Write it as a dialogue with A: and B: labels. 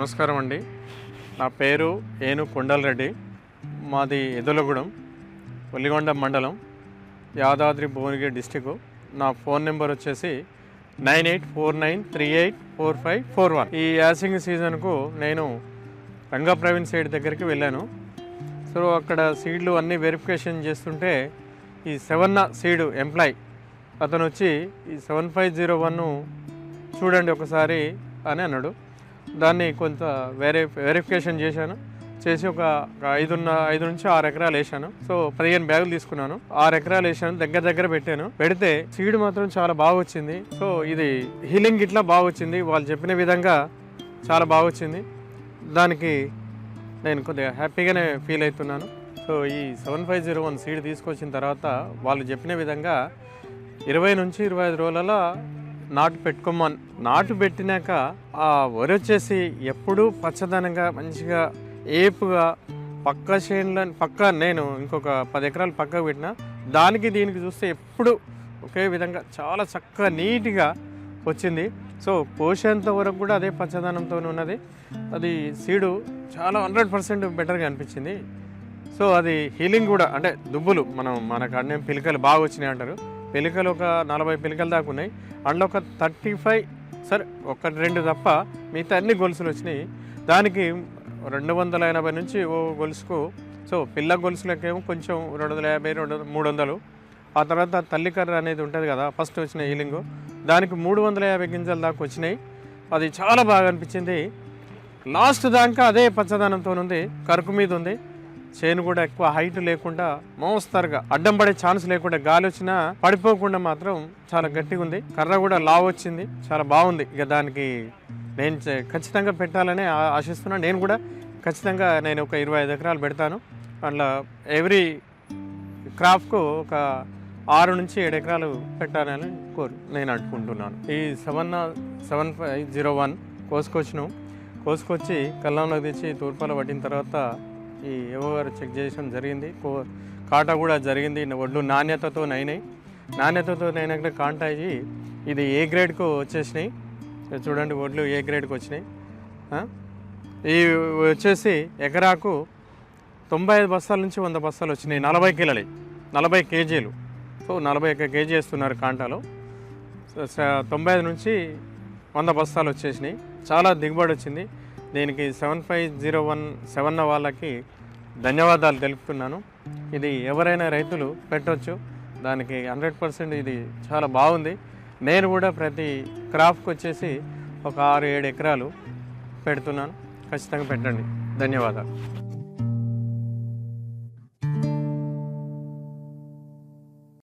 A: నమస్కారం అండి. నా పేరు ఏను కొండలరెడ్డి. మాది ఎదులగూడెం, ఒల్లిగొండ మండలం, యాదాద్రి భువనగిరి డిస్టిక్. నా ఫోన్ నెంబర్ వచ్చేసి 9849384541. ఈ యాసింగ్ సీజన్కు నేను రంగా ప్రవీణ్ సైడ్ దగ్గరికి వెళ్ళాను. సో అక్కడ సీడ్లు అన్నీ వెరిఫికేషన్ చేస్తుంటే ఈ 7 సీడ్ ఎంప్లాయ్ అతను వచ్చి ఈ 7501 చూడండి ఒకసారి అని అన్నాడు. దాన్ని కొంత వెరిఫికేషన్ చేసి ఒక 5 నుంచి 6 ఎకరాలు వేసాను. సో 15 బ్యాగులు తీసుకున్నాను, 6 ఎకరాలు వేసాను, దగ్గర పెడితే సీడ్ మాత్రం చాలా బాగా వచ్చింది. సో ఇది హీలింగ్ ఇట్లా బాగా వచ్చింది, వాళ్ళు చెప్పిన విధంగా చాలా బాగా వచ్చింది. దానికి నేను కొద్దిగా హ్యాపీగానే ఫీల్ అవుతున్నాను. సో ఈ 7501 సీడ్ తీసుకొచ్చిన తర్వాత వాళ్ళు చెప్పిన విధంగా 20 నుంచి 25 రోజుల నాటు పెట్టినాక ఆ వరి వచ్చేసి ఎప్పుడూ పచ్చదనంగా మంచిగా ఏపుగా పక్క నేను ఇంకొక 10 ఎకరాలు పక్కకు పెట్టిన దీనికి చూస్తే ఎప్పుడు ఒకే విధంగా చాలా చక్కగా నీట్గా వచ్చింది. సో కోసేంత వరకు కూడా అదే పచ్చదనంతో ఉన్నది. అది సీడు చాలా 100% బెటర్గా అనిపించింది. సో అది హీలింగ్ కూడా, అంటే దుబ్బులు మనకు అన్నీ పిలికలు బాగా వచ్చినాయి అంటారు. పిలికలు ఒక 40 పిలికలు దాకా ఉన్నాయి. అందులో ఒక 35 సరే 1-2 తప్ప మిగతా అన్ని గొలుసులు వచ్చినాయి. దానికి 280 నుంచి ఓ గొలుసుకు, సో పిల్ల గొలుసులకేమో కొంచెం 250, 300. ఆ తర్వాత తల్లికర్ర అనేది ఉంటుంది కదా, ఫస్ట్ వచ్చిన హీలింగ్, దానికి 350 గింజల దాకా వచ్చినాయి. అది చాలా బాగా అనిపించింది. లాస్ట్ దాకా అదే పచ్చదనంతో ఉంది, కరుకు మీద ఉంది. చేను కూడా ఎక్కువ హైట్ లేకుండా మోస్తరుగా అడ్డం పడే ఛాన్స్ లేకుండా, గాలి వచ్చినా పడిపోకుండా మాత్రం చాలా గట్టిగా ఉంది. కర్ర కూడా లావు వచ్చింది, చాలా బాగుంది. ఇక దానికి నేను ఖచ్చితంగా పెట్టాలని ఆశిస్తున్నాను. నేను కూడా ఖచ్చితంగా ఒక 25 ఎకరాలు పెడతాను. అందులో ఎవ్రీ క్రాప్కు ఒక 6 నుంచి 7 ఎకరాలు పెట్టాలని నేను అనుకుంటున్నాను. ఈ 7501 కోసుకొచ్చి కల్లంలోకి తెచ్చి తూర్పాలో పట్టిన తర్వాత ఈ ఏవో గారు చెక్ చేయడం జరిగింది. కాటా కూడా జరిగింది. వడ్లు నాణ్యతతో అయినాక కాంటా అయ్యి ఇది ఏ గ్రేడ్కు వచ్చేసినాయి. చూడండి, వడ్లు ఏ గ్రేడ్కి వచ్చినాయి. ఈ వచ్చేసి ఎకరాకు 95 బస్తాల నుంచి 100 బస్తాలు వచ్చినాయి. 40 కిలోలు, 40 కేజీలు. సో 41 కేజీ వేస్తున్నారు కాంటాలో. 95 నుంచి 100 బస్తాలు వచ్చేసినాయి. చాలా దిగుబడి వచ్చింది. దీనికి 7501 వాళ్ళకి ధన్యవాదాలు తెలుపుతున్నాను. ఇది ఎవరైనా రైతులు పెట్టవచ్చు, దానికి 100% ఇది చాలా బాగుంది. నేను కూడా ప్రతి క్రాప్కి వచ్చేసి ఒక 6-7 ఎకరాలు పెడుతున్నాను. ఖచ్చితంగా పెట్టండి. ధన్యవాదాలు.